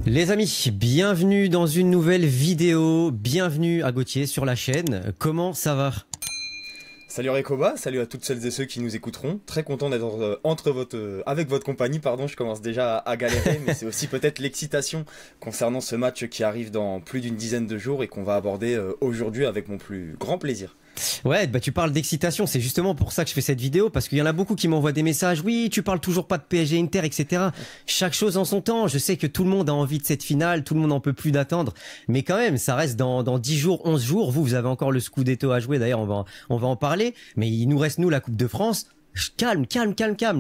Les amis, bienvenue dans une nouvelle vidéo, bienvenue à Gauthier sur la chaîne. Comment ça va? Salut Recoba, salut à toutes celles et ceux qui nous écouteront. Très content d'être avec votre compagnie, pardon, je commence déjà à galérer, mais c'est aussi peut-être l'excitation concernant ce match qui arrive dans plus d'une dizaine de jours et qu'on va aborder aujourd'hui avec mon plus grand plaisir. Ouais, bah tu parles d'excitation, c'est justement pour ça que je fais cette vidéo, parce qu'il y en a beaucoup qui m'envoient des messages, oui, tu parles toujours pas de PSG Inter, etc. Chaque chose en son temps, je sais que tout le monde a envie de cette finale, tout le monde en peut plus d'attendre, mais quand même, ça reste dans 10 jours, 11 jours, vous avez encore le Scudetto à jouer, d'ailleurs on va en parler, mais il nous reste nous la Coupe de France. Calme,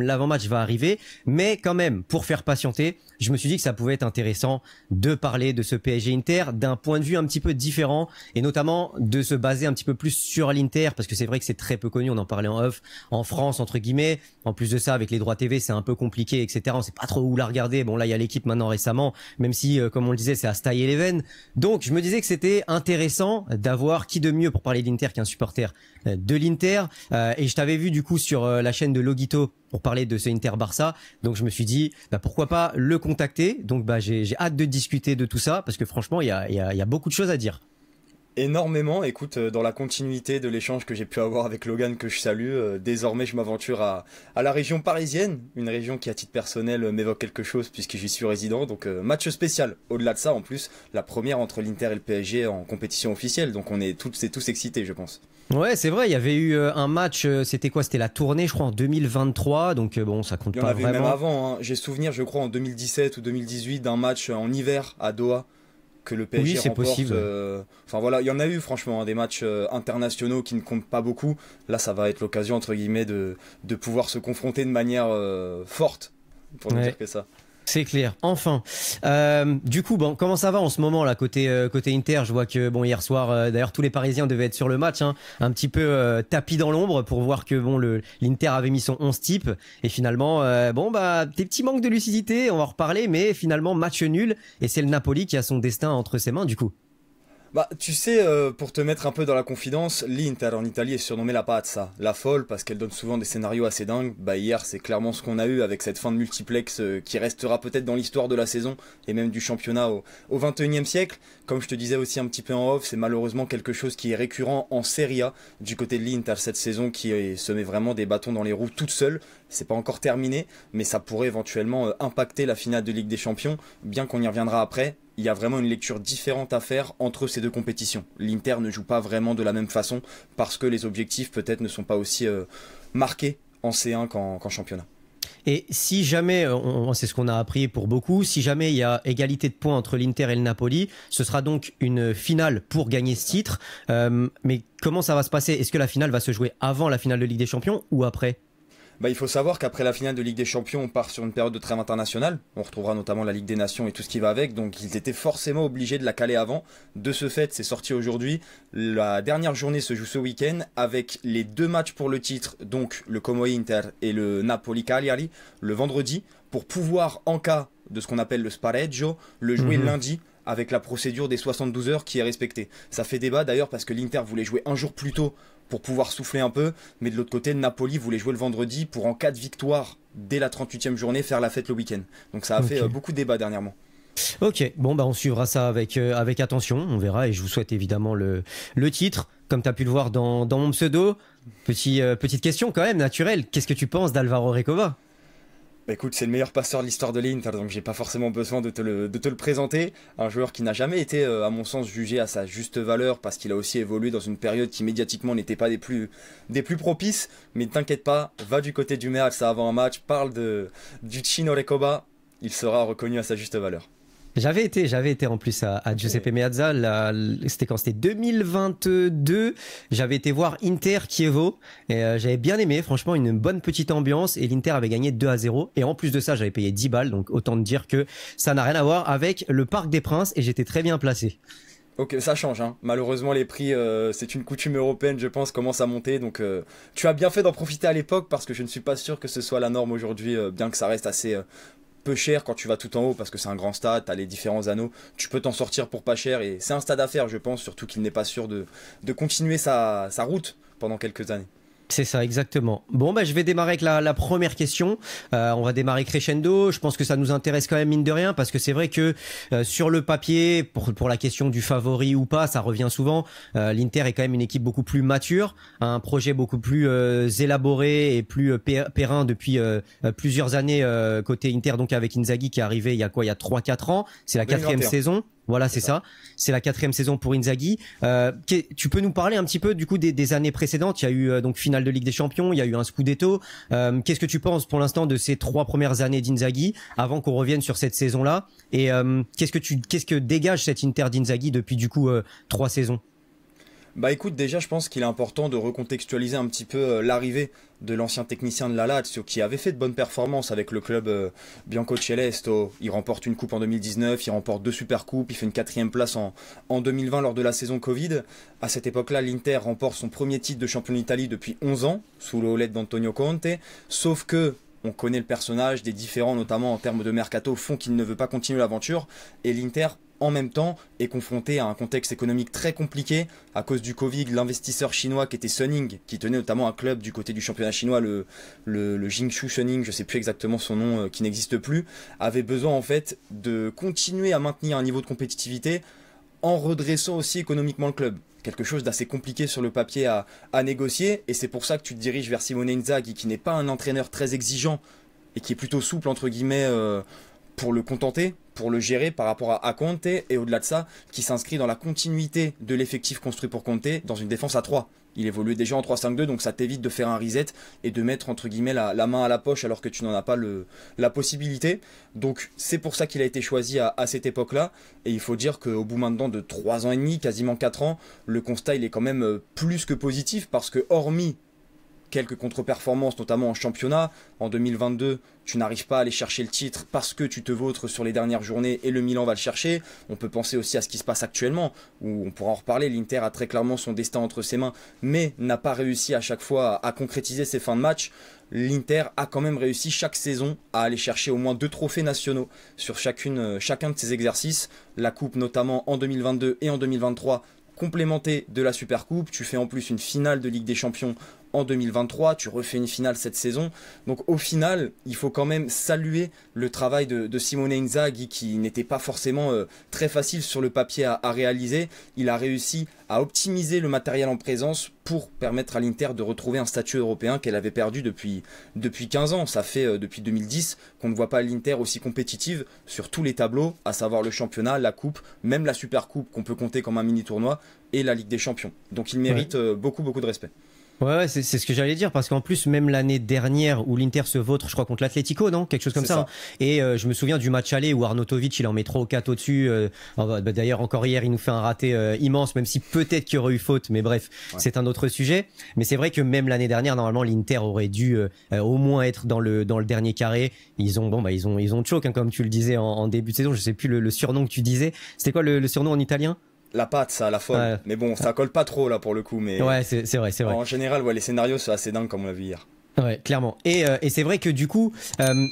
l'avant-match va arriver, mais quand même, pour faire patienter, je me suis dit que ça pouvait être intéressant de parler de ce PSG Inter d'un point de vue un petit peu différent, et notamment de se baser un petit peu plus sur l'Inter, parce que c'est vrai que c'est très peu connu, on en parlait en off, en France, entre guillemets. En plus de ça, avec les droits TV, c'est un peu compliqué, etc. On sait pas trop où la regarder. Bon, là, il y a l'équipe maintenant récemment, même si, comme on le disait, c'est à se tailler les veines. Donc, je me disais que c'était intéressant d'avoir qui de mieux pour parler de l'Inter qu'un supporter de l'Inter. Et je t'avais vu, du coup, sur la chaîne de Logito pour parler de ce Inter-Barça. Donc, je me suis dit, bah, pourquoi pas le contacter. Donc, bah, j'ai hâte de discuter de tout ça parce que franchement, il y a beaucoup de choses à dire. Énormément, écoute, dans la continuité de l'échange que j'ai pu avoir avec Logan, que je salue, désormais je m'aventure à la région parisienne, une région qui à titre personnel m'évoque quelque chose puisque j'y suis résident, donc match spécial. Au-delà de ça, en plus, la première entre l'Inter et le PSG en compétition officielle, donc on est tous excités, je pense. Ouais, c'est vrai, il y avait eu un match, c'était quoi? C'était la tournée, je crois, en 2023, donc bon, ça compte Il y en pas avait même vraiment. avant, hein. J'ai souvenir, je crois, en 2017 ou 2018 d'un match en hiver à Doha que le Oui, PSG c'est remporte. possible. Enfin voilà, il y en a eu franchement, hein, des matchs internationaux qui ne comptent pas beaucoup. Là, ça va être l'occasion, entre guillemets, de pouvoir se confronter de manière forte, pour ne Ouais. dire que ça. C'est clair, enfin. Du coup, bon, comment ça va en ce moment là côté Inter? Je vois que bon hier soir, d'ailleurs tous les Parisiens devaient être sur le match, hein, un petit peu tapis dans l'ombre pour voir que bon l'Inter avait mis son 11 type et finalement bon bah des petits manques de lucidité, on va en reparler, mais finalement match nul et c'est le Napoli qui a son destin entre ses mains du coup. Bah, tu sais, pour te mettre un peu dans la confidence, l'Inter en Italie est surnommée la pazza, la folle, parce qu'elle donne souvent des scénarios assez dingues. Bah, hier, c'est clairement ce qu'on a eu avec cette fin de multiplex qui restera peut-être dans l'histoire de la saison et même du championnat au 21e siècle. Comme je te disais aussi un petit peu en off, c'est malheureusement quelque chose qui est récurrent en Serie A du côté de l'Inter cette saison se met vraiment des bâtons dans les roues toute seule. C'est pas encore terminé, mais ça pourrait éventuellement impacter la finale de Ligue des Champions, bien qu'on y reviendra après. Il y a vraiment une lecture différente à faire entre ces deux compétitions. L'Inter ne joue pas vraiment de la même façon parce que les objectifs peut-être ne sont pas aussi marqués en C1 qu'en championnat. Et si jamais, c'est ce qu'on a appris pour beaucoup, si jamais il y a égalité de points entre l'Inter et le Napoli, ce sera donc une finale pour gagner ce titre. Mais comment ça va se passer? Est-ce que la finale va se jouer avant la finale de Ligue des Champions ou après? Bah, il faut savoir qu'après la finale de Ligue des Champions, on part sur une période de trêve internationale. On retrouvera notamment la Ligue des Nations et tout ce qui va avec. Donc ils étaient forcément obligés de la caler avant. De ce fait, c'est sorti aujourd'hui. La dernière journée se joue ce week-end avec les deux matchs pour le titre, donc le Como Inter et le Napoli Cagliari, le vendredi, pour pouvoir, en cas de ce qu'on appelle le spareggio, le jouer lundi avec la procédure des 72 heures qui est respectée. Ça fait débat d'ailleurs parce que l'Inter voulait jouer un jour plus tôt pour pouvoir souffler un peu, mais de l'autre côté, le Napoli voulait jouer le vendredi pour, en cas de victoire, dès la 38e journée, faire la fête le week-end. Donc ça a fait beaucoup de débats dernièrement. Ok, bon bah on suivra ça avec attention, on verra et je vous souhaite évidemment le titre. Comme tu as pu le voir dans mon pseudo, petite question quand même naturelle, qu'est-ce que tu penses d'Alvaro Recoba? Bah écoute, c'est le meilleur passeur de l'histoire de l'Inter, donc j'ai pas forcément besoin de te le présenter. Un joueur qui n'a jamais été, à mon sens, jugé à sa juste valeur, parce qu'il a aussi évolué dans une période qui médiatiquement n'était pas des plus propices. Mais t'inquiète pas, va du côté du Meazza avant un match, parle du Chino Recoba, il sera reconnu à sa juste valeur. J'avais été en plus à Giuseppe Meazza, c'était quand? C'était 2022, j'avais été voir Inter Chievo, et j'avais bien aimé, franchement une bonne petite ambiance, et l'Inter avait gagné 2-0, et en plus de ça j'avais payé 10 balles, donc autant te dire que ça n'a rien à voir avec le Parc des Princes, et j'étais très bien placé. Ok, ça change, hein. Malheureusement les prix, c'est une coutume européenne, je pense, commencent à monter, donc tu as bien fait d'en profiter à l'époque, parce que je ne suis pas sûr que ce soit la norme aujourd'hui, bien que ça reste assez peu cher quand tu vas tout en haut, parce que c'est un grand stade, tu as les différents anneaux, tu peux t'en sortir pour pas cher, et c'est un stade à faire, je pense, surtout qu'il n'est pas sûr de continuer sa route pendant quelques années. C'est ça, exactement. Bon, bah, je vais démarrer avec la première question. On va démarrer crescendo. Je pense que ça nous intéresse quand même, mine de rien, parce que c'est vrai que sur le papier, pour la question du favori ou pas, ça revient souvent. L'Inter est quand même une équipe beaucoup plus mature, un projet beaucoup plus élaboré et plus périn depuis plusieurs années côté Inter, donc avec Inzaghi qui est arrivé il y a 3-4 ans. C'est la 4e saison. Voilà, c'est ça. C'est la 4e saison pour Inzaghi. Tu peux nous parler un petit peu du coup des années précédentes? Il y a eu donc finale de Ligue des Champions, il y a eu un Scudetto. Qu'est-ce que tu penses pour l'instant de ces 3 premières années d'Inzaghi avant qu'on revienne sur cette saison-là? Et qu'est-ce que dégage cette Inter d'Inzaghi depuis du coup 3 saisons? Bah écoute, déjà je pense qu'il est important de recontextualiser un petit peu l'arrivée de l'ancien technicien de la Lazio qui avait fait de bonnes performances avec le club Biancoceleste. Il remporte une coupe en 2019, il remporte 2 supercoupes, il fait une 4e place en 2020 lors de la saison Covid. À cette époque-là, l'Inter remporte son premier titre de champion d'Italie depuis 11 ans, sous le houlette d'Antonio Conte, sauf que on connaît le personnage, des différends notamment en termes de mercato font qu'il ne veut pas continuer l'aventure, et l'Inter en même temps est confronté à un contexte économique très compliqué à cause du Covid. L'investisseur chinois qui était Suning, qui tenait notamment un club du côté du championnat chinois, le Jingshu Suning, je sais plus exactement son nom, qui n'existe plus, avait besoin en fait de continuer à maintenir un niveau de compétitivité en redressant aussi économiquement le club. Quelque chose d'assez compliqué sur le papier à négocier, et c'est pour ça que tu te diriges vers Simone Inzaghi, qui n'est pas un entraîneur très exigeant et qui est plutôt souple entre guillemets pour le contenter, pour le gérer par rapport à Conte, et au-delà de ça, qui s'inscrit dans la continuité de l'effectif construit pour Conte dans une défense à 3. Il évoluait déjà en 3-5-2, donc ça t'évite de faire un reset et de mettre entre guillemets la main à la poche alors que tu n'en as pas la possibilité. Donc c'est pour ça qu'il a été choisi à cette époque-là, et il faut dire qu'au bout maintenant de 3 ans et demi, quasiment 4 ans, le constat il est quand même plus que positif, parce que hormis quelques contre-performances, notamment en championnat. En 2022, tu n'arrives pas à aller chercher le titre parce que tu te vautres sur les dernières journées et le Milan va le chercher. On peut penser aussi à ce qui se passe actuellement, où on pourra en reparler. L'Inter a très clairement son destin entre ses mains, mais n'a pas réussi à chaque fois à concrétiser ses fins de match. L'Inter a quand même réussi chaque saison à aller chercher au moins 2 trophées nationaux sur chacun de ses exercices. La coupe notamment en 2022 et en 2023, complémentée de la Supercoupe. Tu fais en plus une finale de Ligue des Champions en 2023, tu refais une finale cette saison. Donc au final, il faut quand même saluer le travail de Simone Inzaghi, qui n'était pas forcément très facile sur le papier à réaliser. Il a réussi à optimiser le matériel en présence pour permettre à l'Inter de retrouver un statut européen qu'elle avait perdu depuis 15 ans. Ça fait depuis 2010 qu'on ne voit pas l'Inter aussi compétitive sur tous les tableaux, à savoir le championnat, la coupe, même la Supercoupe qu'on peut compter comme un mini-tournoi, et la Ligue des Champions. Donc il mérite beaucoup de respect. Ouais, c'est ce que j'allais dire, parce qu'en plus, même l'année dernière où l'Inter se vautre, je crois, contre l'Atlético, non? Quelque chose comme ça. Hein. Et je me souviens du match aller où Arnautovic, il en met 3 ou 4 au-dessus. D'ailleurs, encore hier, il nous fait un raté immense, même si peut-être qu'il y aurait eu faute, mais bref, c'est un autre sujet. Mais c'est vrai que même l'année dernière, normalement, l'Inter aurait dû au moins être dans le dernier carré. Ils ont choc, hein, comme tu le disais en début de saison. Je sais plus le surnom que tu disais. C'était quoi le surnom en italien? La patte, ça, la folle. Ouais. Mais bon, ça colle pas trop là pour le coup. Mais ouais, c'est vrai. En général, les scénarios sont assez dingues comme on l'a vu hier. Ouais, clairement. Et c'est vrai que du coup,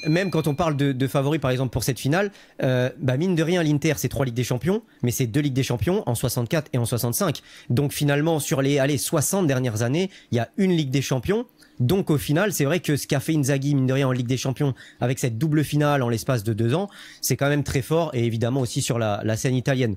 même quand on parle de favoris, par exemple pour cette finale, mine de rien, l'Inter c'est 3 Ligues des Champions, mais c'est 2 Ligues des Champions en 64 et en 65. Donc finalement, sur les 60 dernières années, il y a une Ligue des Champions. Donc au final, c'est vrai que ce qu'a fait Inzaghi, mine de rien, en Ligue des Champions, avec cette double finale en l'espace de 2 ans, c'est quand même très fort, et évidemment aussi sur la scène italienne.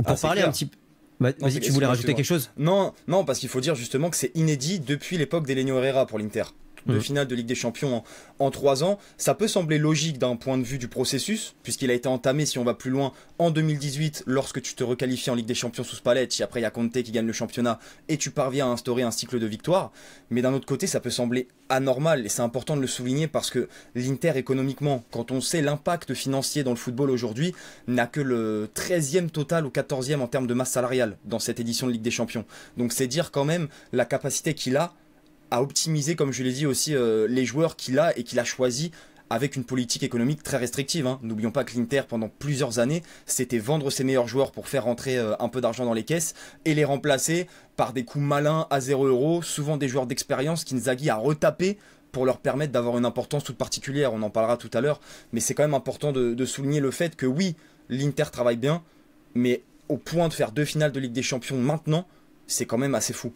Pour parler un petit peu. Vas-y, tu voulais rajouter quelque chose? Non, parce qu'il faut dire justement que c'est inédit depuis l'époque d'Elenio Herrera pour l'Inter. De finale de Ligue des Champions en 3 ans. Ça peut sembler logique d'un point de vue du processus, puisqu'il a été entamé, si on va plus loin, en 2018, lorsque tu te requalifies en Ligue des Champions sous Spalletti. Après, il y a Conte qui gagne le championnat et tu parviens à instaurer un cycle de victoire. Mais d'un autre côté, ça peut sembler anormal, et c'est important de le souligner, parce que l'Inter, économiquement, quand on sait l'impact financier dans le football aujourd'hui, n'a que le 13e total ou 14e en termes de masse salariale dans cette édition de Ligue des Champions. Donc c'est dire quand même la capacité qu'il a à optimiser, comme je l'ai dit aussi, les joueurs qu'il a et qu'il a choisi avec une politique économique très restrictive. Hein. N'oublions pas que l'Inter, pendant plusieurs années, c'était vendre ses meilleurs joueurs pour faire rentrer un peu d'argent dans les caisses et les remplacer par des coups malins à 0 €, souvent des joueurs d'expérience qu'Inzaghi a retapé pour leur permettre d'avoir une importance toute particulière. On en parlera tout à l'heure, mais c'est quand même important de souligner le fait que oui, l'Inter travaille bien, mais au point de faire 2 finales de Ligue des Champions maintenant, c'est quand même assez fou.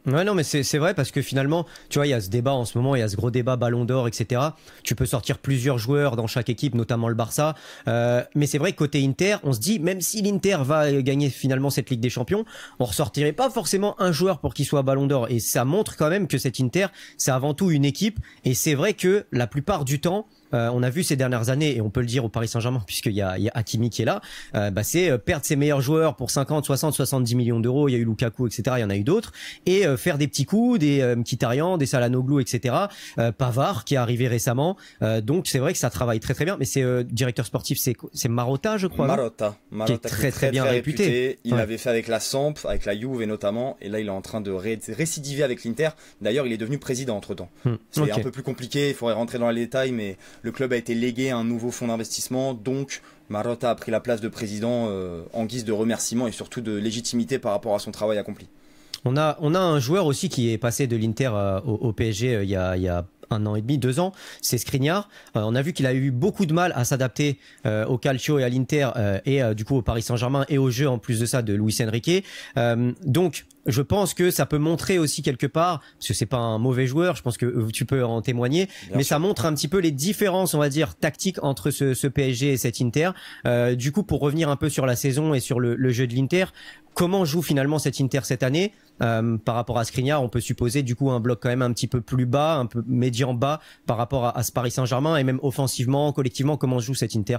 Ouais, non, mais c'est vrai parce que finalement, tu vois, il y a ce débat en ce moment, il y a ce gros débat Ballon d'Or, etc. Tu peux sortir plusieurs joueurs dans chaque équipe, notamment le Barça. Mais c'est vrai que côté Inter, on se dit, même si l'Inter va gagner finalement cette Ligue des Champions, on ressortirait pas forcément un joueur pour qu'il soit Ballon d'Or. Et ça montre quand même que cette Inter, c'est avant tout une équipe. Et c'est vrai que la plupart du temps, on a vu ces dernières années, et on peut le dire au Paris Saint-Germain, puisqu'il y a Hakimi qui est là, c'est perdre ses meilleurs joueurs pour 50, 60, 70 millions d'euros. Il y a eu Lukaku, etc. Il y en a eu d'autres. Et faire des petits coups, des Mkhitaryan, des Çalhanoğlu, etc. Pavard qui est arrivé récemment. Donc c'est vrai que ça travaille très très bien. Mais c'est directeur sportif, c'est Marotta, je crois. Marotta, qui est très bien réputé. Il l'avait fait avec la Samp, avec la Juve et notamment. Et là, il est en train de récidiver avec l'Inter. D'ailleurs, il est devenu président entre-temps. C'est un peu plus compliqué. Il faudrait rentrer dans les détails, mais le club a été légué à un nouveau fonds d'investissement. Donc, Marotta a pris la place de président en guise de remerciement et surtout de légitimité par rapport à son travail accompli. On a un joueur aussi qui est passé de l'Inter au PSG il y a 1 an et demi, 2 ans, c'est Skriniar. On a vu qu'il a eu beaucoup de mal à s'adapter au Calcio et à l'Inter et du coup au Paris Saint-Germain et au jeu en plus de ça de Luis Enrique. Donc je pense que ça peut montrer aussi quelque part, parce que c'est pas un mauvais joueur, je pense que tu peux en témoigner, mais ça montre un petit peu les différences, on va dire, tactiques entre ce PSG et cet Inter. Du coup, pour revenir un peu sur la saison et sur le jeu de l'Inter, comment joue finalement cet Inter cette année par rapport à Skriniar? On peut supposer du coup un bloc quand même un petit peu plus bas, un peu médian bas par rapport à ce Paris Saint-Germain, et même offensivement, collectivement, comment joue cet Inter?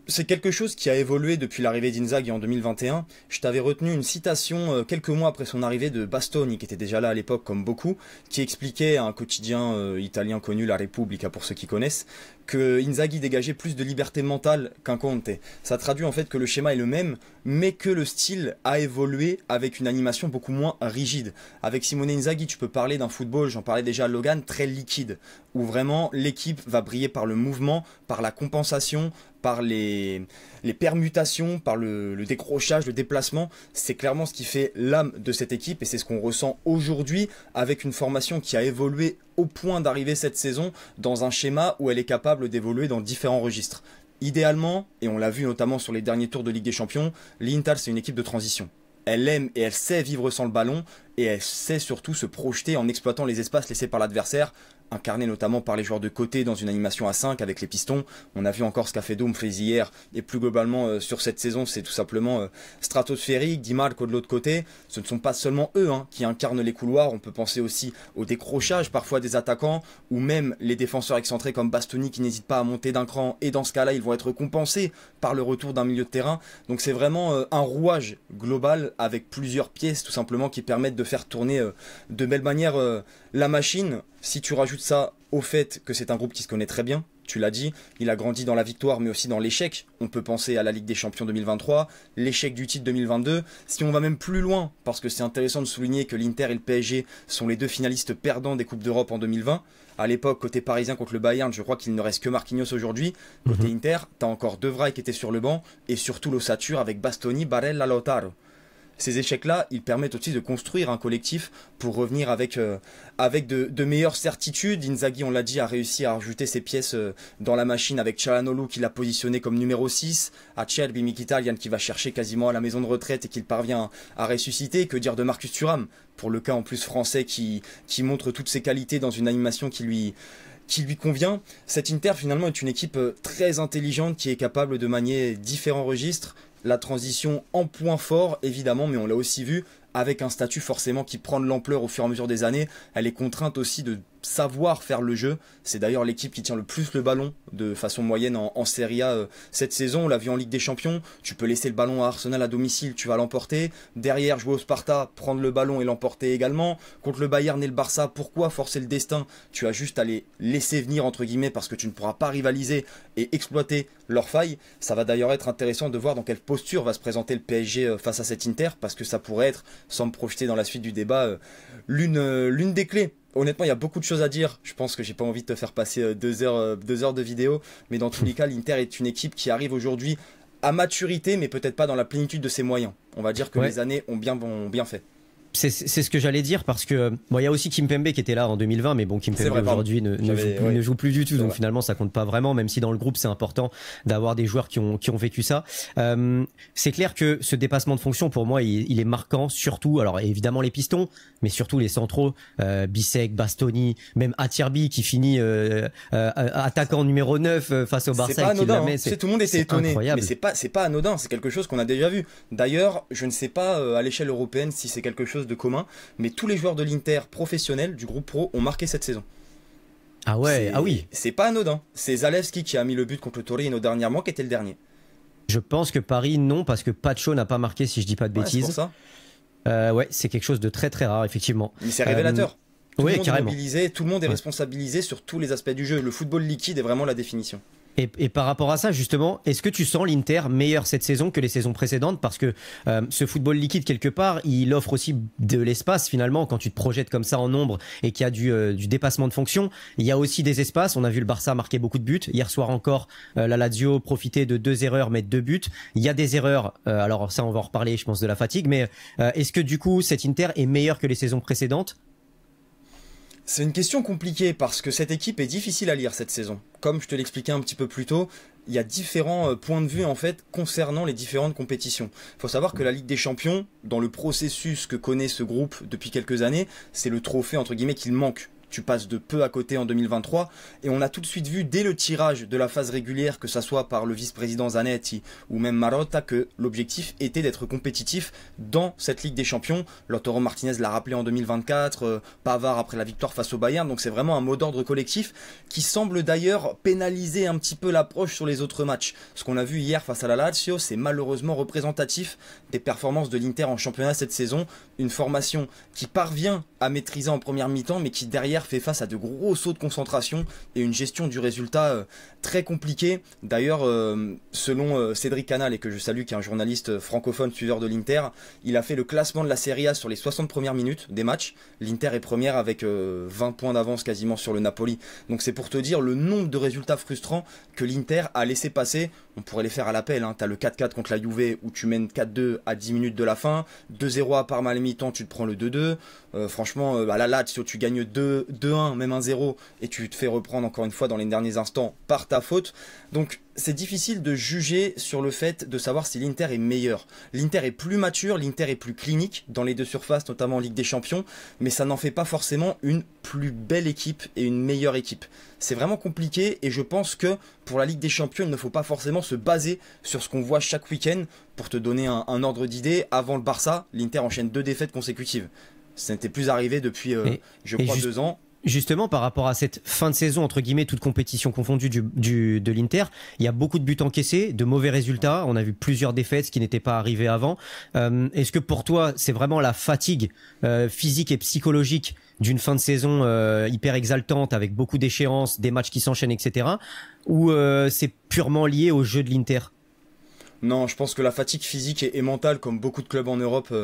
C'est quelque chose qui a évolué depuis l'arrivée d'Inzaghi en 2021. Je t'avais retenu une citation quelques mois après son arrivée de Bastoni, qui était déjà là à l'époque comme beaucoup, qui expliquait à un quotidien italien connu, La Repubblica pour ceux qui connaissent, que Inzaghi dégageait plus de liberté mentale qu'un Conte. Ça traduit en fait que le schéma est le même, mais que le style a évolué avec une animation beaucoup moins rigide. Avec Simone Inzaghi, tu peux parler d'un football, j'en parlais déjà à Logan, très liquide, où vraiment l'équipe va briller par le mouvement, par la compensation, par les permutations, par le décrochage, le déplacement. C'est clairement ce qui fait l'âme de cette équipe et c'est ce qu'on ressent aujourd'hui avec une formation qui a évolué au point d'arriver cette saison dans un schéma où elle est capable d'évoluer dans différents registres. Idéalement, et on l'a vu notamment sur les derniers tours de Ligue des Champions, l'Inter c'est une équipe de transition. Elle aime et elle sait vivre sans le ballon et elle sait surtout se projeter en exploitant les espaces laissés par l'adversaire, incarné notamment par les joueurs de côté dans une animation à 5 avec les pistons. On a vu encore ce qu'a fait Dumfries hier et plus globalement sur cette saison, c'est tout simplement stratosphérique. Di Marco de l'autre côté, ce ne sont pas seulement eux qui incarnent les couloirs, on peut penser aussi au décrochage parfois des attaquants ou même les défenseurs excentrés comme Bastoni qui n'hésitent pas à monter d'un cran et dans ce cas-là ils vont être compensés par le retour d'un milieu de terrain. Donc c'est vraiment un rouage global avec plusieurs pièces tout simplement qui permettent de faire tourner de belle manière la machine. Si tu rajoutes ça au fait que c'est un groupe qui se connaît très bien, tu l'as dit, il a grandi dans la victoire mais aussi dans l'échec. On peut penser à la Ligue des Champions 2023, l'échec du titre 2022. Si on va même plus loin, parce que c'est intéressant de souligner que l'Inter et le PSG sont les deux finalistes perdants des Coupes d'Europe en 2020. À l'époque, côté parisien contre le Bayern, je crois qu'il ne reste que Marquinhos aujourd'hui. Côté Inter, t'as encore De Vrij qui était sur le banc et surtout l'ossature avec Bastoni, Barella, Lautaro. Ces échecs-là, ils permettent aussi de construire un collectif pour revenir avec de meilleures certitudes. Inzaghi, on l'a dit, a réussi à rajouter ses pièces dans la machine avec Çalhanoğlu qui l'a positionné comme numéro 6, Acerbi, Mkhitaryan qui va chercher quasiment à la maison de retraite et qu'il parvient à ressusciter. Que dire de Marcus Thuram, pour le cas en plus français qui montre toutes ses qualités dans une animation qui lui convient. Cette Inter finalement est une équipe très intelligente qui est capable de manier différents registres. La transition en point fort évidemment, mais on l'a aussi vu avec un statut forcément qui prend de l'ampleur au fur et à mesure des années. Elle est contrainte aussi de savoir faire le jeu. C'est d'ailleurs l'équipe qui tient le plus le ballon de façon moyenne en Serie A cette saison. On l'a vu en Ligue des Champions. Tu peux laisser le ballon à Arsenal à domicile, tu vas l'emporter. Derrière, jouer au Sparta, prendre le ballon et l'emporter également. Contre le Bayern et le Barça, pourquoi forcer le destin? Tu as juste à les laisser venir entre guillemets parce que tu ne pourras pas rivaliser et exploiter leurs failles. Ça va d'ailleurs être intéressant de voir dans quelle posture va se présenter le PSG face à cet Inter parce que ça pourrait être, sans me projeter dans la suite du débat, l'une des clés. Honnêtement, il y a beaucoup de choses à dire. Je pense que j'ai pas envie de te faire passer 2 heures de vidéo. Mais dans tous les cas, l'Inter est une équipe qui arrive aujourd'hui à maturité, mais peut-être pas dans la plénitude de ses moyens. On va dire que les années ont bien fait. C'est ce que j'allais dire parce que bon, il y a aussi Kimpembe qui était là en 2020, mais bon, Kimpembe aujourd'hui ne joue plus du tout, donc finalement ça compte pas vraiment, même si dans le groupe c'est important d'avoir des joueurs qui ont vécu ça. C'est clair que ce dépassement de fonction pour moi il est marquant, surtout alors évidemment les pistons, mais surtout les centraux, Bissek, Bastoni, même Acerbi qui finit attaquant numéro 9 face au Barça. C'est pas anodin, tout le monde était étonné, incroyable. mais c'est pas anodin, c'est quelque chose qu'on a déjà vu. D'ailleurs, je ne sais pas à l'échelle européenne si c'est quelque chose de commun, mais tous les joueurs de l'Inter professionnels du groupe pro ont marqué cette saison. Ah ouais, ah oui. C'est pas anodin. C'est Zalewski qui a mis le but contre le Torino dernièrement, qui était le dernier. Je pense que Paris non, parce que Pacho n'a pas marqué, si je dis pas de bêtises. C'est pour ça. Ouais, c'est quelque chose de très très rare effectivement. Mais c'est révélateur. Tout le monde carrément. est mobilisé, tout le monde est responsabilisé sur tous les aspects du jeu. Le football liquide est vraiment la définition. Et par rapport à ça, justement, est-ce que tu sens l'Inter meilleur cette saison que les saisons précédentes? Parce que ce football liquide, quelque part, il offre aussi de l'espace, finalement, quand tu te projettes comme ça en nombre et qu'il y a du dépassement de fonction. Il y a aussi des espaces. On a vu le Barça marquer beaucoup de buts. Hier soir encore, la Lazio profitait de 2 erreurs, mettre 2 buts. Il y a des erreurs. Alors ça, on va en reparler, je pense, de la fatigue. Mais est-ce que, du coup, cet Inter est meilleur que les saisons précédentes? C'est une question compliquée parce que cette équipe est difficile à lire cette saison. Comme je te l'expliquais un petit peu plus tôt, il y a différents points de vue en fait concernant les différentes compétitions. Il faut savoir que la Ligue des Champions, dans le processus que connaît ce groupe depuis quelques années, c'est le trophée entre guillemets qu'il manque. Tu passes de peu à côté en 2023 et on a tout de suite vu dès le tirage de la phase régulière, que ça soit par le vice-président Zanetti ou même Marotta, que l'objectif était d'être compétitif dans cette Ligue des Champions. Lautaro Martinez l'a rappelé en 2024, Pavard après la victoire face au Bayern, donc c'est vraiment un mot d'ordre collectif qui semble d'ailleurs pénaliser un petit peu l'approche sur les autres matchs. Ce qu'on a vu hier face à la Lazio, c'est malheureusement représentatif des performances de l'Inter en championnat cette saison, une formation qui parvient à maîtriser en première mi-temps mais qui derrière fait face à de gros sauts de concentration et une gestion du résultat très compliquée. D'ailleurs, selon Cédric Canal, et que je salue, qui est un journaliste francophone suiveur de l'Inter, il a fait le classement de la Serie A sur les 60 premières minutes des matchs. L'Inter est première avec 20 points d'avance quasiment sur le Napoli. Donc c'est pour te dire le nombre de résultats frustrants que l'Inter a laissé passer. On pourrait les faire à l'appel, hein. T'as le 4-4 contre la Juve où tu mènes 4-2 à 10 minutes de la fin, 2-0 à Parma à la mi-temps, tu te prends le 2-2. Franchement, à la Lazio, tu gagnes 2-1, même 1-0, et tu te fais reprendre encore une fois dans les derniers instants par ta faute. Donc c'est difficile de juger sur le fait de savoir si l'Inter est meilleur. L'Inter est plus mature, l'Inter est plus clinique dans les deux surfaces, notamment en Ligue des Champions, mais ça n'en fait pas forcément une plus belle équipe et une meilleure équipe. C'est vraiment compliqué et je pense que pour la Ligue des Champions, il ne faut pas forcément se baser sur ce qu'on voit chaque week-end. Pour te donner un ordre d'idée, avant le Barça, l'Inter enchaîne 2 défaites consécutives. Ça n'était plus arrivé depuis, je crois, 2 ans. Justement, par rapport à cette fin de saison, entre guillemets, toute compétition confondue de l'Inter, il y a beaucoup de buts encaissés, de mauvais résultats. On a vu plusieurs défaites, ce qui n'était pas arrivé avant. Est-ce que pour toi, c'est vraiment la fatigue physique et psychologique d'une fin de saison hyper exaltante, avec beaucoup d'échéances, des matchs qui s'enchaînent, etc. ou c'est purement lié au jeu de l'Inter? Non, je pense que la fatigue physique et mentale, comme beaucoup de clubs en Europe,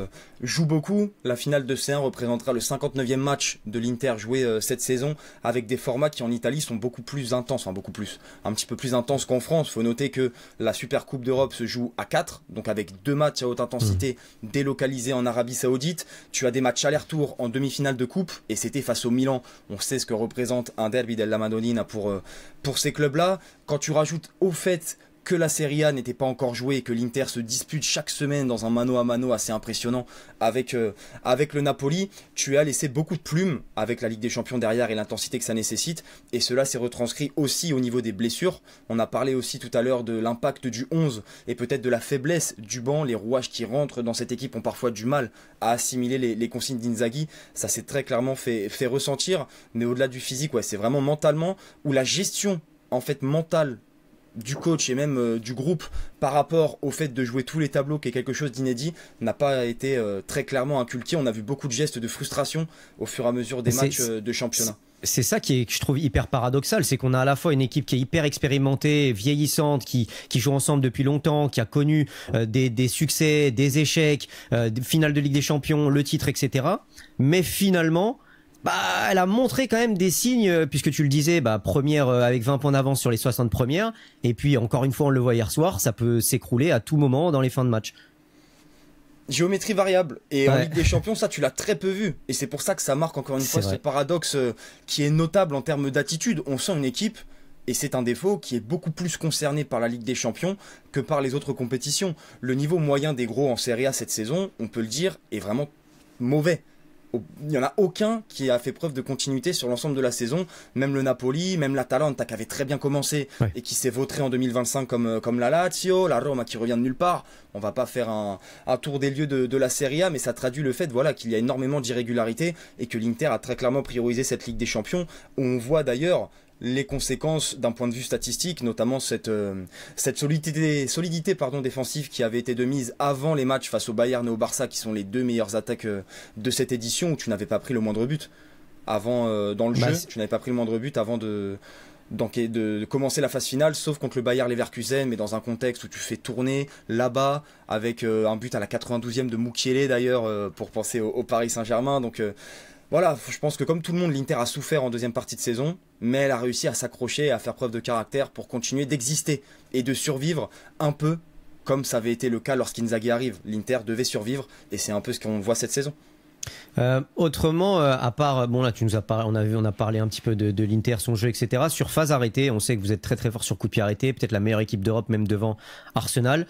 joue beaucoup. La finale de C1 représentera le 59e match de l'Inter joué cette saison, avec des formats qui en Italie sont beaucoup plus intenses, un petit peu plus intenses qu'en France. Il faut noter que la Super Coupe d'Europe se joue à 4, donc avec 2 matchs à haute intensité délocalisés en Arabie Saoudite. Tu as des matchs aller-retour en demi-finale de coupe, et c'était face au Milan. On sait ce que représente un derby della Madonnina pour ces clubs-là. Quand tu rajoutes au fait que la Serie A n'était pas encore jouée et que l'Inter se dispute chaque semaine dans un mano à mano assez impressionnant avec le Napoli, tu as laissé beaucoup de plumes avec la Ligue des Champions derrière et l'intensité que ça nécessite, et cela s'est retranscrit aussi au niveau des blessures. On a parlé aussi tout à l'heure de l'impact du 11 et peut-être de la faiblesse du banc. Les rouages qui rentrent dans cette équipe ont parfois du mal à assimiler les consignes d'Inzaghi. Ça s'est très clairement fait ressentir, mais au-delà du physique, ouais, c'est vraiment mentalement, où la gestion en fait mentale du coach et même du groupe par rapport au fait de jouer tous les tableaux, qui est quelque chose d'inédit, n'a pas été très clairement inculqué. On a vu beaucoup de gestes de frustration au fur et à mesure des matchs de championnat. C'est ça que je trouve hyper paradoxal, c'est qu'on a à la fois une équipe qui est hyper expérimentée, vieillissante, qui joue ensemble depuis longtemps, qui a connu des succès, des échecs, des finales de Ligue des Champions, le titre, etc. Mais finalement, elle a montré quand même des signes, puisque tu le disais, première avec 20 points d'avance sur les 60 premières, et puis encore une fois on le voit hier soir, ça peut s'écrouler à tout moment dans les fins de match. Géométrie variable. Et en Ligue des Champions, ça, tu l'as très peu vu. Et c'est pour ça que ça marque encore une fois ce paradoxe qui est notable en termes d'attitude. On sent une équipe, et c'est un défaut, qui est beaucoup plus concernée par la Ligue des Champions que par les autres compétitions. Le niveau moyen des gros en Serie A cette saison, on peut le dire, est vraiment mauvais. Il n'y en a aucun qui a fait preuve de continuité sur l'ensemble de la saison. Même le Napoli, même l'Atalanta qui avait très bien commencé et qui s'est vautré en 2025 comme la Lazio, la Roma qui revient de nulle part. On va pas faire un tour des lieux de la Serie A, mais ça traduit le fait qu'il y a énormément d'irrégularités et que l'Inter a très clairement priorisé cette Ligue des Champions. Où on voit d'ailleurs les conséquences d'un point de vue statistique, notamment cette solidité défensive qui avait été de mise avant les matchs face au Bayern et au Barça, qui sont les deux meilleures attaques de cette édition, où tu n'avais pas pris le moindre but avant dans le jeu, tu n'avais pas pris le moindre but avant de commencer la phase finale, sauf contre le Bayer Leverkusen, mais dans un contexte où tu fais tourner là-bas, avec un but à la 92e de Mukiele d'ailleurs, pour penser au Paris Saint-Germain. Donc voilà, je pense que comme tout le monde, l'Inter a souffert en deuxième partie de saison, mais elle a réussi à s'accrocher et à faire preuve de caractère pour continuer d'exister et de survivre un peu comme ça avait été le cas lorsqu'Inzaghi arrive. L'Inter devait survivre et c'est un peu ce qu'on voit cette saison. Autrement, à part, bon là tu nous as parlé, on a parlé un petit peu de l'Inter, son jeu, etc. Sur phase arrêtée, on sait que vous êtes très très fort sur coup de pied arrêté, peut-être la meilleure équipe d'Europe, même devant Arsenal.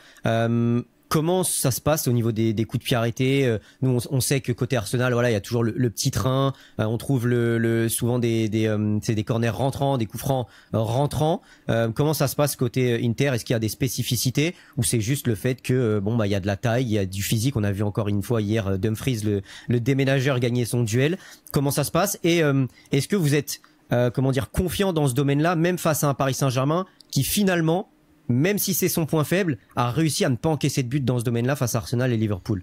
Comment ça se passe au niveau des coups de pied arrêtés? Nous, on sait que côté Arsenal, voilà, il y a toujours le petit train. On trouve souvent c'est des corners rentrants, des coups francs rentrants. Comment ça se passe côté Inter? Est-ce qu'il y a des spécificités ou c'est juste le fait que il y a de la taille, il y a du physique? On a vu encore une fois hier Dumfries, le déménageur, gagner son duel. Comment ça se passe? Et est-ce que vous êtes confiant dans ce domaine-là, même face à un Paris Saint-Germain qui finalement, même si c'est son point faible, a réussi à ne pas encaisser de but dans ce domaine-là face à Arsenal et Liverpool?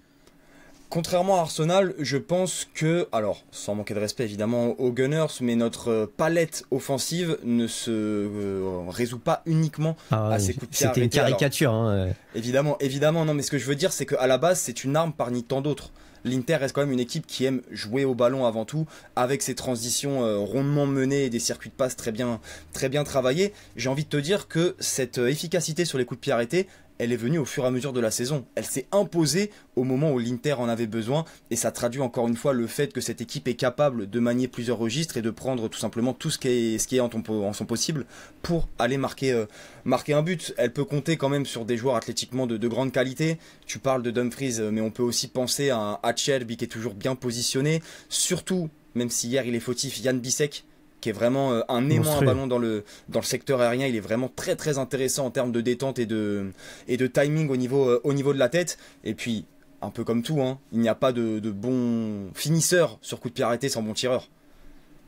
Contrairement à Arsenal, je pense que, alors sans manquer de respect évidemment aux Gunners, mais notre palette offensive ne se résout pas uniquement à ces coups de pied arrêtés. C'était une caricature. Alors, évidemment, non, mais ce que je veux dire, c'est qu'à la base, c'est une arme parmi tant d'autres. L'Inter reste quand même une équipe qui aime jouer au ballon avant tout, avec ses transitions rondement menées et des circuits de passe très bien travaillés. J'ai envie de te dire que cette efficacité sur les coups de pied arrêtés, elle est venue au fur et à mesure de la saison. Elle s'est imposée au moment où l'Inter en avait besoin, et ça traduit encore une fois le fait que cette équipe est capable de manier plusieurs registres et de prendre tout simplement tout ce qui est en son possible pour aller marquer un but. Elle peut compter quand même sur des joueurs athlétiquement de grande qualité. Tu parles de Dumfries, mais on peut aussi penser à un Acerbi qui est toujours bien positionné. Surtout, même si hier il est fautif, Jan Bissek, qui est vraiment un aimant à ballon dans le secteur aérien. Il est vraiment très très intéressant en termes de détente et de timing au niveau de la tête. Et puis, un peu comme tout, il n'y a pas de bon finisseur sur coup de pied arrêté sans bon tireur.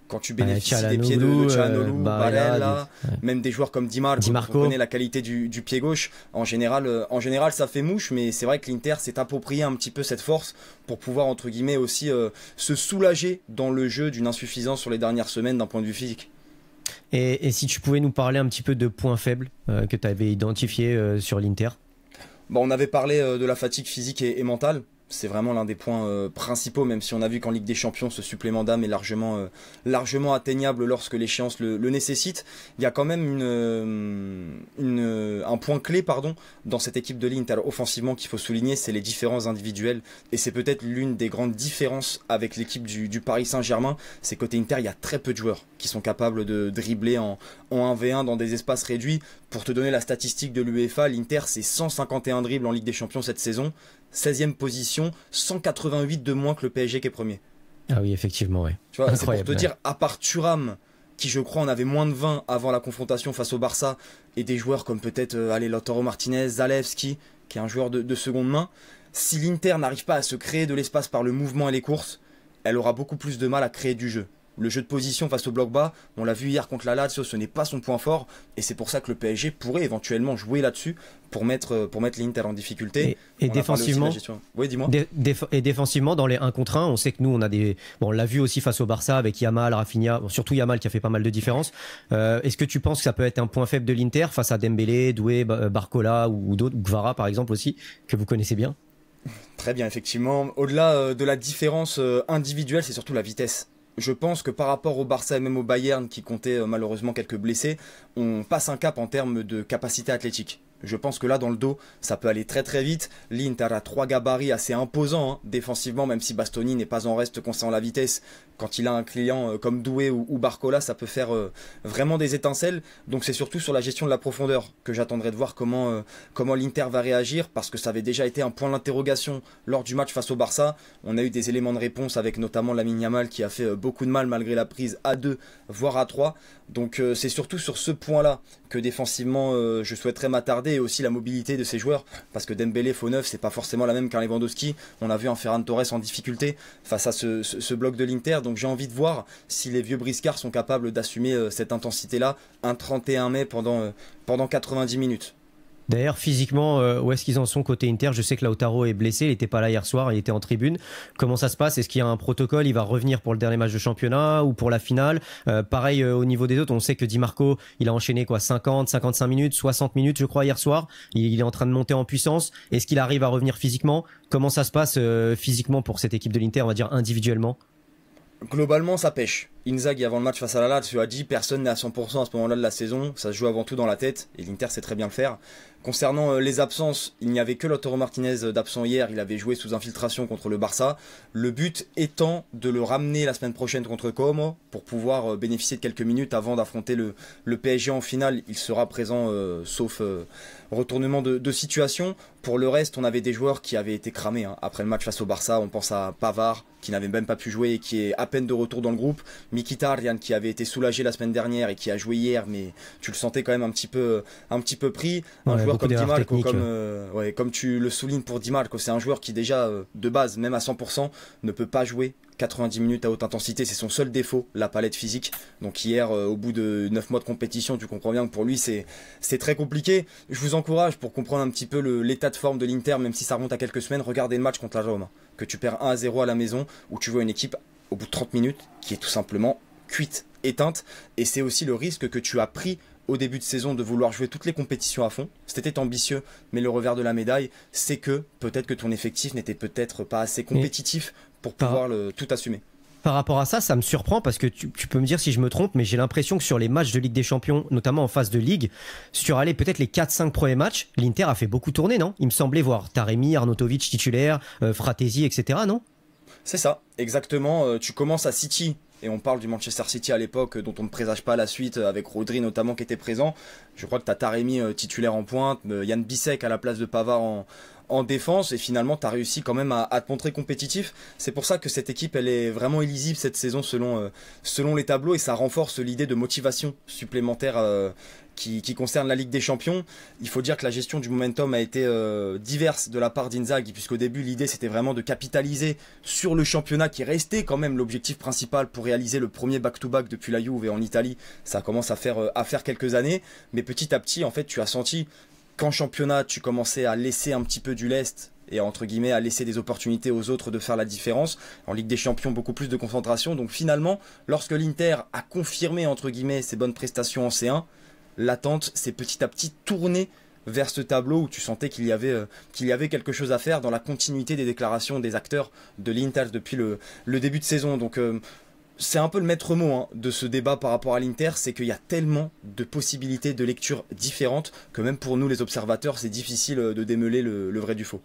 Quand tu bénéficies des pieds de Çalhanoğlu, Barella, même des joueurs comme Di Marco, on connaît la qualité du pied gauche, en général ça fait mouche, mais c'est vrai que l'Inter s'est approprié un petit peu cette force pour pouvoir entre guillemets aussi se soulager dans le jeu d'une insuffisance sur les dernières semaines d'un point de vue physique. Et si tu pouvais nous parler un petit peu de points faibles que tu avais identifiés sur l'Inter? On avait parlé de la fatigue physique et mentale. C'est vraiment l'un des points principaux, même si on a vu qu'en Ligue des Champions, ce supplément d'âme est largement atteignable lorsque l'échéance le nécessite. Il y a quand même un point clé dans cette équipe de l'Inter offensivement qu'il faut souligner, c'est les différences individuelles. Et c'est peut-être l'une des grandes différences avec l'équipe du Paris Saint-Germain. C'est côté Inter, il y a très peu de joueurs qui sont capables de dribbler en 1v1 dans des espaces réduits. Pour te donner la statistique de l'UEFA, l'Inter, c'est 151 dribbles en Ligue des Champions cette saison. 16e position, 188 de moins que le PSG qui est premier. Ah oui, effectivement, ouais. Tu vois, c'est pour te dire, à part Thuram, qui je crois en avait moins de 20 avant la confrontation face au Barça, et des joueurs comme peut-être Lautaro Martinez, Zalewski, qui est un joueur de seconde main, si l'Inter n'arrive pas à se créer de l'espace par le mouvement et les courses, elle aura beaucoup plus de mal à créer du jeu. Le jeu de position face au bloc bas, on l'a vu hier contre la Lazio, ce n'est pas son point fort, et c'est pour ça que le PSG pourrait éventuellement jouer là-dessus pour mettre l'Inter en difficulté. Et défensivement, oui, dis-moi. Et défensivement, dans les 1 contre 1, on sait que nous, on a on l'a vu aussi face au Barça avec Yamal, Rafinha, surtout Yamal qui a fait pas mal de différences. Est-ce que tu penses que ça peut être un point faible de l'Inter face à Dembélé, Doué, Barcola ou d'autres, ou Kvara par exemple aussi, que vous connaissez bien? Très bien, effectivement. Au-delà de la différence individuelle, c'est surtout la vitesse. Je pense que par rapport au Barça et même au Bayern, qui comptait malheureusement quelques blessés, on passe un cap en termes de capacité athlétique. Je pense que là, dans le dos, ça peut aller très très vite. L'Inter a 3 gabarits assez imposants hein, défensivement, même si Bastoni n'est pas en reste concernant la vitesse. Quand il a un client comme Doué ou Barcola, ça peut faire vraiment des étincelles. Donc c'est surtout sur la gestion de la profondeur que j'attendrai de voir comment l'Inter va réagir, parce que ça avait déjà été un point d'interrogation lors du match face au Barça. On a eu des éléments de réponse avec notamment Lamine Yamal qui a fait beaucoup de mal malgré la prise à 2, voire à 3. Donc c'est surtout sur ce point-là que défensivement je souhaiterais m'attarder, et aussi la mobilité de ces joueurs, parce que Dembélé faux neuf, c'est pas forcément la même qu'un Lewandowski. On a vu un Ferran Torres en difficulté face à ce bloc de l'Inter, donc j'ai envie de voir si les vieux briscards sont capables d'assumer cette intensité-là un 31 mai pendant 90 minutes. D'ailleurs, physiquement, où est-ce qu'ils en sont côté Inter? Je sais que Lautaro est blessé, il n'était pas là hier soir, il était en tribune. Comment ça se passe? Est-ce qu'il y a un protocole? Il va revenir pour le dernier match de championnat ou pour la finale? Pareil au niveau des autres, on sait que Di Marco, il a enchaîné 50, 55 minutes, 60 minutes je crois hier soir. Il est en train de monter en puissance. Est-ce qu'il arrive à revenir physiquement? Comment ça se passe physiquement pour cette équipe de l'Inter, on va dire individuellement? Globalement, ça pêche. Inzaghi, avant le match face à la Lazio, a dit personne n'est à 100% à ce moment-là de la saison. Ça se joue avant tout dans la tête, et l'Inter sait très bien le faire. Concernant les absences, il n'y avait que Lautaro Martinez d'absent hier. Il avait joué sous infiltration contre le Barça. Le but étant de le ramener la semaine prochaine contre Como pour pouvoir bénéficier de quelques minutes avant d'affronter le PSG en finale. Il sera présent sauf retournement de situation. Pour le reste, on avait des joueurs qui avaient été cramés hein. Après le match face au Barça, on pense à Pavard qui n'avait même pas pu jouer et qui est à peine de retour dans le groupe. Mkhitaryan qui avait été soulagé la semaine dernière et qui a joué hier, mais tu le sentais quand même un petit peu pris. Un joueur comme Di Marco, comme tu le soulignes pour Di Marco, c'est un joueur qui déjà de base, même à 100%, ne peut pas jouer 90 minutes à haute intensité, c'est son seul défaut, la palette physique. Donc hier, au bout de 9 mois de compétition, tu comprends bien que pour lui, c'est très compliqué. Je vous encourage, pour comprendre un petit peu l'état de forme de l'Inter, même si ça remonte à quelques semaines, regardez le match contre la Roma, que tu perds 1-0 à la maison, où tu vois une équipe, au bout de 30 minutes, qui est tout simplement cuite, éteinte. Et c'est aussi le risque que tu as pris au début de saison de vouloir jouer toutes les compétitions à fond. C'était ambitieux, mais le revers de la médaille, c'est que peut-être que ton effectif n'était peut-être pas assez compétitif pour pouvoir tout assumer. Par rapport à ça, ça me surprend parce que tu peux me dire si je me trompe, mais j'ai l'impression que sur les matchs de Ligue des Champions, notamment en phase de Ligue, sur peut-être les 4-5 premiers matchs, l'Inter a fait beaucoup tourner, non? Il me semblait voir Taremi, Arnautovic titulaire, Fratesi, etc., non? C'est ça, exactement. Tu commences à City, et on parle du Manchester City à l'époque dont on ne présage pas la suite, avec Rodri notamment qui était présent. Je crois que tu as Taremi titulaire en pointe, Jan Bissek à la place de Pavard en défense, et finalement tu as réussi quand même à te montrer compétitif. C'est pour ça que cette équipe elle est vraiment illisible cette saison selon les tableaux, et ça renforce l'idée de motivation supplémentaire qui concerne la Ligue des Champions. Il faut dire que la gestion du momentum a été diverse de la part d'Inzaghi, puisqu'au début l'idée c'était vraiment de capitaliser sur le championnat qui restait quand même l'objectif principal pour réaliser le premier back-to-back depuis la Juve, et en Italie ça commence à faire quelques années, mais petit à petit en fait tu as senti qu'en championnat tu commençais à laisser un petit peu du lest et entre guillemets à laisser des opportunités aux autres de faire la différence. En Ligue des Champions, beaucoup plus de concentration. Donc finalement, lorsque l'Inter a confirmé entre guillemets ses bonnes prestations en C1, l'attente s'est petit à petit tournée vers ce tableau où tu sentais qu'il y avait quelque chose à faire dans la continuité des déclarations des acteurs de l'Inter depuis le début de saison. Donc c'est un peu le maître mot de ce débat par rapport à l'Inter, c'est qu'il y a tellement de possibilités de lecture différentes que même pour nous les observateurs, c'est difficile de démêler le vrai du faux.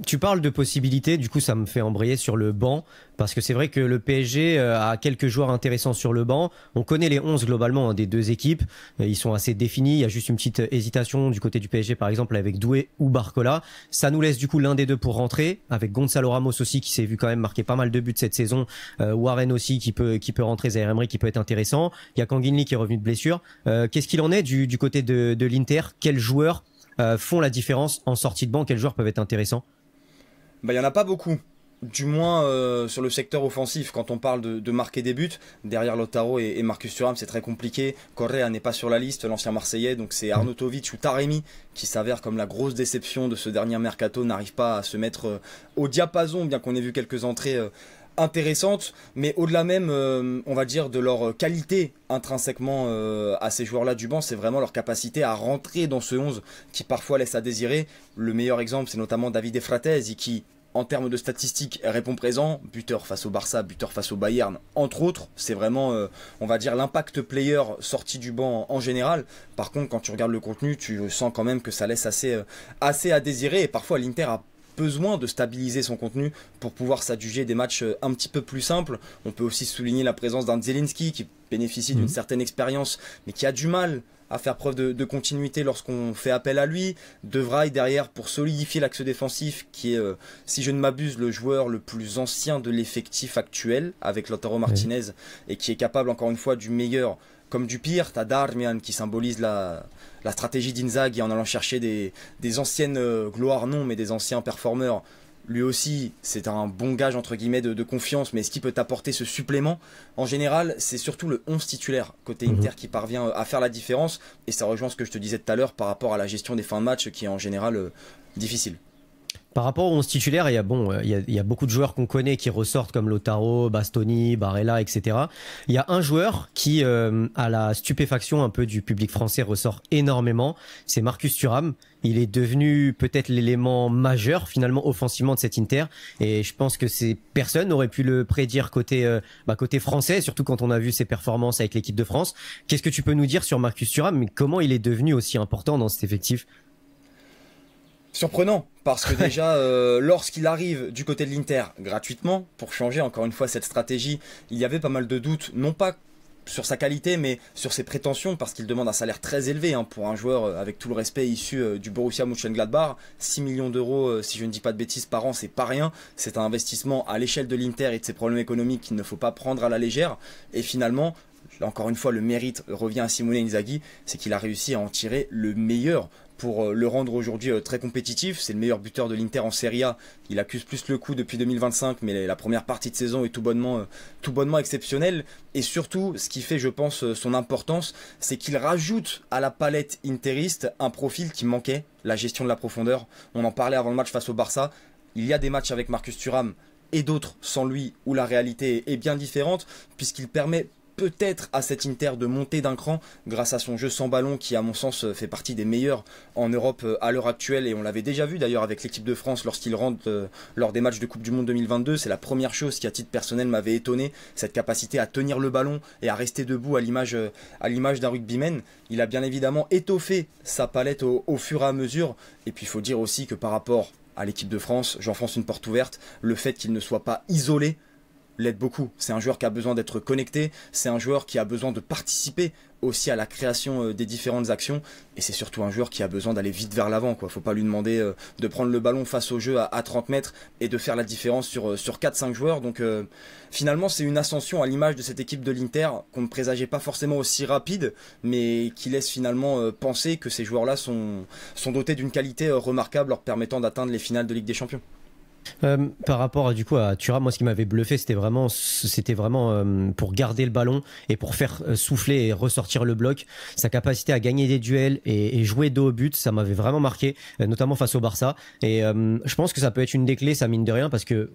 Tu parles de possibilités, du coup ça me fait embrayer sur le banc, parce que c'est vrai que le PSG a quelques joueurs intéressants sur le banc. On connaît les 11 globalement des deux équipes, ils sont assez définis, il y a juste une petite hésitation du côté du PSG par exemple avec Doué ou Barcola. Ça nous laisse du coup l'un des deux pour rentrer, avec Gonzalo Ramos aussi qui s'est vu quand même marquer pas mal de buts cette saison, Warren aussi qui peut rentrer, Zaïre Emery qui peut être intéressant, il y a Kanginli qui est revenu de blessure. Qu'est-ce qu'il en est du côté de l'Inter? Quels joueurs font la différence en sortie de banc? Quels joueurs peuvent être intéressants? Il n'y en a pas beaucoup. Du moins sur le secteur offensif, quand on parle de marquer des buts, derrière Lautaro et Marcus Thuram c'est très compliqué. Correa n'est pas sur la liste, l'ancien Marseillais, donc c'est Arnautovic ou Taremi qui s'avère comme la grosse déception de ce dernier mercato, n'arrive pas à se mettre au diapason, bien qu'on ait vu quelques entrées intéressantes, mais au-delà même, on va dire, de leur qualité intrinsèquement à ces joueurs-là du banc, c'est vraiment leur capacité à rentrer dans ce 11 qui parfois laisse à désirer. Le meilleur exemple, c'est notamment Davide Fratesi qui, en termes de statistiques, elle répond présent. Buteur face au Barça, buteur face au Bayern, entre autres. C'est vraiment, on va dire, l'impact player sorti du banc en général. Par contre, quand tu regardes le contenu, tu sens quand même que ça laisse assez à désirer. Et parfois, l'Inter a besoin de stabiliser son contenu pour pouvoir s'adjuger des matchs un petit peu plus simples. On peut aussi souligner la présence d'un Zielinski qui bénéficie d'une certaine expérience, mais qui a du mal à faire preuve de continuité lorsqu'on fait appel à lui. De Vrij derrière pour solidifier l'axe défensif qui est, si je ne m'abuse, le joueur le plus ancien de l'effectif actuel avec Lautaro Martinez et qui est capable encore une fois du meilleur comme du pire. T'as Darmian qui symbolise la stratégie d'Inzaghi en allant chercher des anciennes gloires non mais des anciens performeurs. Lui aussi, c'est un bon gage entre guillemets de confiance, mais est-ce qu'il peut t'apporter ce supplément? En général, c'est surtout le 11 titulaire côté Inter qui parvient à faire la différence, et ça rejoint ce que je te disais tout à l'heure par rapport à la gestion des fins de match qui est en général difficile. Par rapport aux 11 titulaires, il y a beaucoup de joueurs qu'on connaît qui ressortent comme Lautaro, Bastoni, Barella, etc. Il y a un joueur qui, à la stupéfaction un peu du public français, ressort énormément. C'est Marcus Thuram. Il est devenu peut-être l'élément majeur finalement offensivement de cet Inter. Et je pense que personne n'aurait pu le prédire côté français, surtout quand on a vu ses performances avec l'équipe de France. Qu'est-ce que tu peux nous dire sur Marcus Thuram, mais comment il est devenu aussi important dans cet effectif? Surprenant, parce que déjà, lorsqu'il arrive du côté de l'Inter gratuitement, pour changer encore une fois cette stratégie, il y avait pas mal de doutes, non pas sur sa qualité, mais sur ses prétentions, parce qu'il demande un salaire très élevé pour un joueur, avec tout le respect, issu du Borussia Mönchengladbach. 6 millions d'euros, si je ne dis pas de bêtises, par an, c'est pas rien. C'est un investissement à l'échelle de l'Inter et de ses problèmes économiques qu'il ne faut pas prendre à la légère. Et finalement, encore une fois, le mérite revient à Simone Inzaghi, c'est qu'il a réussi à en tirer le meilleur pour le rendre aujourd'hui très compétitif. C'est le meilleur buteur de l'Inter en Serie A. Il accuse plus le coup depuis 2025, mais la première partie de saison est tout bonnement exceptionnelle. Et surtout, ce qui fait, je pense, son importance, c'est qu'il rajoute à la palette interiste un profil qui manquait, la gestion de la profondeur. On en parlait avant le match face au Barça. Il y a des matchs avec Marcus Thuram et d'autres sans lui, où la réalité est bien différente, puisqu'il permet peut-être à cet Inter de monter d'un cran grâce à son jeu sans ballon qui à mon sens fait partie des meilleurs en Europe à l'heure actuelle, et on l'avait déjà vu d'ailleurs avec l'équipe de France lorsqu'il rentre lors des matchs de Coupe du Monde 2022. C'est la première chose qui à titre personnel m'avait étonné, cette capacité à tenir le ballon et à rester debout à l'image d'un rugbyman. Il a bien évidemment étoffé sa palette au fur et à mesure, et puis il faut dire aussi que par rapport à l'équipe de France, j'enfonce une porte ouverte, le fait qu'il ne soit pas isolé l'aide beaucoup. C'est un joueur qui a besoin d'être connecté, c'est un joueur qui a besoin de participer aussi à la création des différentes actions, et c'est surtout un joueur qui a besoin d'aller vite vers l'avant. Faut pas lui demander de prendre le ballon face au jeu à 30 mètres et de faire la différence sur 4-5 joueurs. Donc finalement c'est une ascension à l'image de cette équipe de l'Inter qu'on ne présageait pas forcément aussi rapide, mais qui laisse finalement penser que ces joueurs-là sont dotés d'une qualité remarquable leur permettant d'atteindre les finales de Ligue des Champions. Par rapport du coup à Thuram, moi ce qui m'avait bluffé c'était vraiment pour garder le ballon et pour faire souffler et ressortir le bloc, sa capacité à gagner des duels et jouer dos au but, ça m'avait vraiment marqué, notamment face au Barça. Et je pense que ça peut être une des clés, ça mine de rien, parce que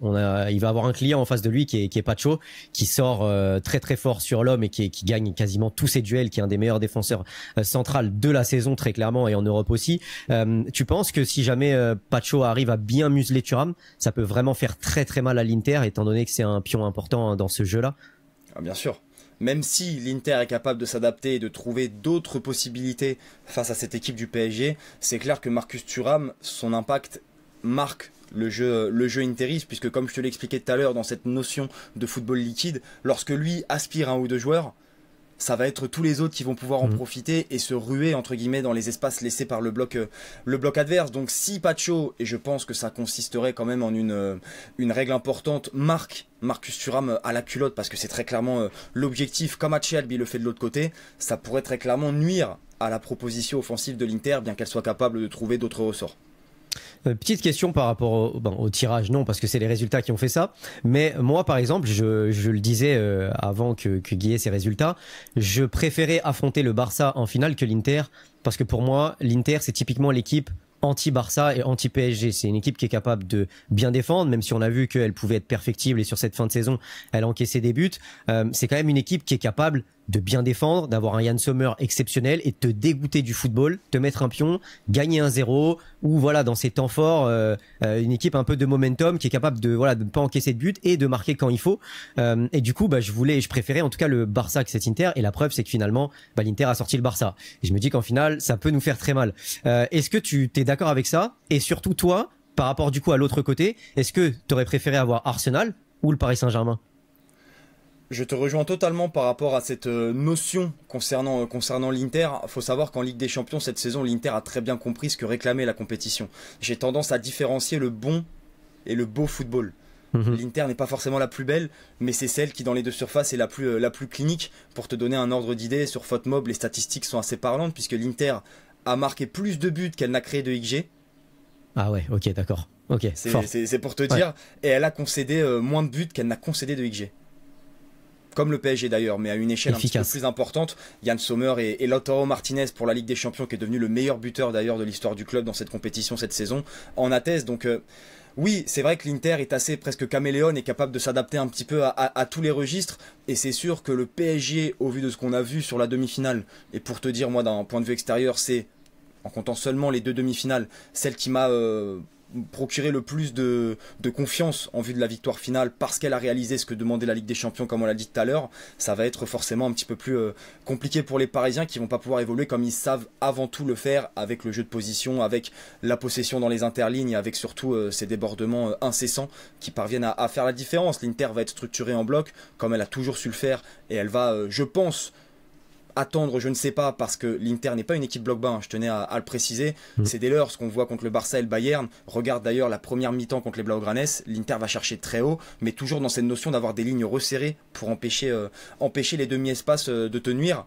il va avoir un client en face de lui qui est Pacho, qui sort très très fort sur l'homme et qui gagne quasiment tous ses duels, qui est un des meilleurs défenseurs centrales de la saison très clairement, et en Europe aussi. Tu penses que si jamais Pacho arrive à bien museler Thuram, ça peut vraiment faire très très mal à l'Inter, étant donné que c'est un pion important dans ce jeu-là? Bien sûr. Même si l'Inter est capable de s'adapter et de trouver d'autres possibilités face à cette équipe du PSG, c'est clair que Marcus Thuram, son impact marque le jeu interiste, puisque comme je te l'expliquais tout à l'heure dans cette notion de football liquide, lorsque lui aspire un ou deux joueurs, ça va être tous les autres qui vont pouvoir en profiter et se ruer entre guillemets dans les espaces laissés par le bloc adverse. Donc si Pacho, et je pense que ça consisterait quand même en une règle importante, marque Marcus Thuram à la culotte, parce que c'est très clairement l'objectif, comme Acerbi le fait de l'autre côté, ça pourrait très clairement nuire à la proposition offensive de l'Inter, bien qu'elle soit capable de trouver d'autres ressorts. Petite question par rapport au tirage, non, parce que c'est les résultats qui ont fait ça. Mais moi, par exemple, je le disais avant que Guy ait ses résultats, je préférais affronter le Barça en finale que l'Inter, parce que pour moi, l'Inter, c'est typiquement l'équipe anti-Barça et anti-PSG. C'est une équipe qui est capable de bien défendre, même si on a vu qu'elle pouvait être perfectible et sur cette fin de saison, elle a encaissé des buts. C'est quand même une équipe qui est capable de bien défendre, d'avoir un Yann Sommer exceptionnel et de te dégoûter du football, te mettre un pion, gagner 1-0 ou voilà, dans ces temps forts, une équipe un peu de momentum qui est capable de voilà, de ne pas encaisser de buts et de marquer quand il faut. Et du coup, je préférais en tout cas le Barça que cet Inter, et la preuve c'est que finalement, l'Inter a sorti le Barça. Et je me dis qu'en finale, ça peut nous faire très mal. Est-ce que tu t'es d'accord avec ça? Et surtout toi, par rapport du coup à l'autre côté, est-ce que tu aurais préféré avoir Arsenal ou le Paris Saint-Germain? Je te rejoins totalement par rapport à cette notion concernant l'Inter. Il faut savoir qu'en Ligue des Champions, cette saison, l'Inter a très bien compris ce que réclamait la compétition. J'ai tendance à différencier le bon et le beau football. L'Inter n'est pas forcément la plus belle, mais c'est celle qui, dans les deux surfaces, est la plus clinique. Pour te donner un ordre d'idée, sur FotMob, les statistiques sont assez parlantes, puisque l'Inter a marqué plus de buts qu'elle n'a créé de XG. Ah ouais, ok, d'accord. Okay, c'est pour te dire. Ouais. Et elle a concédé moins de buts qu'elle n'a concédé de XG. Comme le PSG d'ailleurs, mais à une échelle efficace, un petit peu plus importante. Yann Sommer et Lautaro Martinez pour la Ligue des Champions, qui est devenu le meilleur buteur d'ailleurs de l'histoire du club dans cette compétition cette saison, en atteste. Donc oui, c'est vrai que l'Inter est assez presque caméléone et capable de s'adapter un petit peu à tous les registres. Et c'est sûr que le PSG, au vu de ce qu'on a vu sur la demi-finale, et pour te dire moi d'un point de vue extérieur, c'est, en comptant seulement les deux demi-finales, celle qui m'a procurer le plus de confiance en vue de la victoire finale, parce qu'elle a réalisé ce que demandait la Ligue des Champions, comme on l'a dit tout à l'heure. Ça va être forcément un petit peu plus compliqué pour les Parisiens, qui vont pas pouvoir évoluer comme ils savent avant tout le faire, avec le jeu de position, avec la possession dans les interlignes, avec surtout ces débordements incessants qui parviennent à faire la différence. L'Inter va être structurée en bloc comme elle a toujours su le faire, et elle va, je pense, attendre, je ne sais pas, parce que l'Inter n'est pas une équipe bloc bas, hein, je tenais à le préciser. C'est dès lors ce qu'on voit contre le Barça et le Bayern. Regarde d'ailleurs la première mi-temps contre les Blaugranes, l'Inter va chercher très haut, mais toujours dans cette notion d'avoir des lignes resserrées pour empêcher les demi-espaces de te nuire.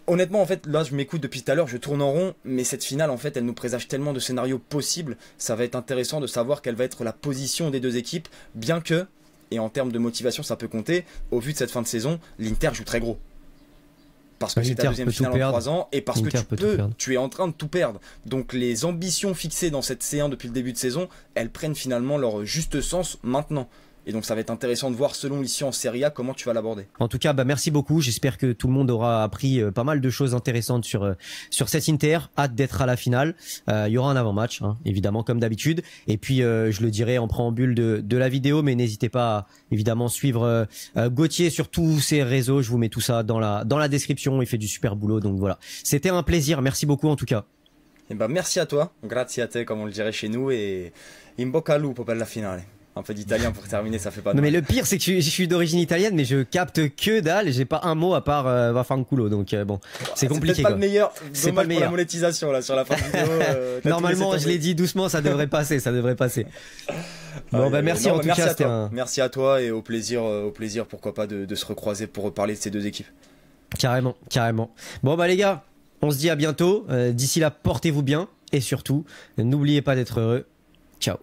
Honnêtement, en fait, là, je m'écoute depuis tout à l'heure, je tourne en rond, mais cette finale, en fait, elle nous présage tellement de scénarios possibles. Ça va être intéressant de savoir quelle va être la position des deux équipes, bien que, et en termes de motivation, ça peut compter, au vu de cette fin de saison, l'Inter joue très gros. Parce que c'est ta deuxième finale en 3 ans, et parce que tu es en train de tout perdre. Donc les ambitions fixées dans cette C1 depuis le début de saison, elles prennent finalement leur juste sens maintenant. Et donc ça va être intéressant de voir, selon ici en Serie A, comment tu vas l'aborder. En tout cas, merci beaucoup. J'espère que tout le monde aura appris pas mal de choses intéressantes sur cette Inter. Hâte d'être à la finale. Il y aura un avant-match, hein, évidemment, comme d'habitude. Et puis, je le dirai en préambule de la vidéo, mais n'hésitez pas à évidemment suivre Gauthier sur tous ses réseaux. Je vous mets tout ça dans la description. Il fait du super boulot. Donc voilà. C'était un plaisir. Merci beaucoup en tout cas. Et merci à toi. Grazie a te, comme on le dirait chez nous. Et in bocca al lupo per la finale. Un peu d'italien pour terminer, ça fait pas de mal. Mais le pire, c'est que je suis d'origine italienne, mais je capte que dalle. J'ai pas un mot à part vaffanculo, donc bon, c'est compliqué. C'est pas le meilleur. C'est pas le meilleur pour la monétisation là sur la fin de vidéo. Normalement, je l'ai dit doucement, ça devrait passer, Bon, merci en tout cas. Merci à toi et au plaisir, pourquoi pas de se recroiser pour reparler de ces deux équipes. Carrément. Bon les gars, on se dit à bientôt. D'ici là, portez-vous bien et surtout, n'oubliez pas d'être heureux. Ciao.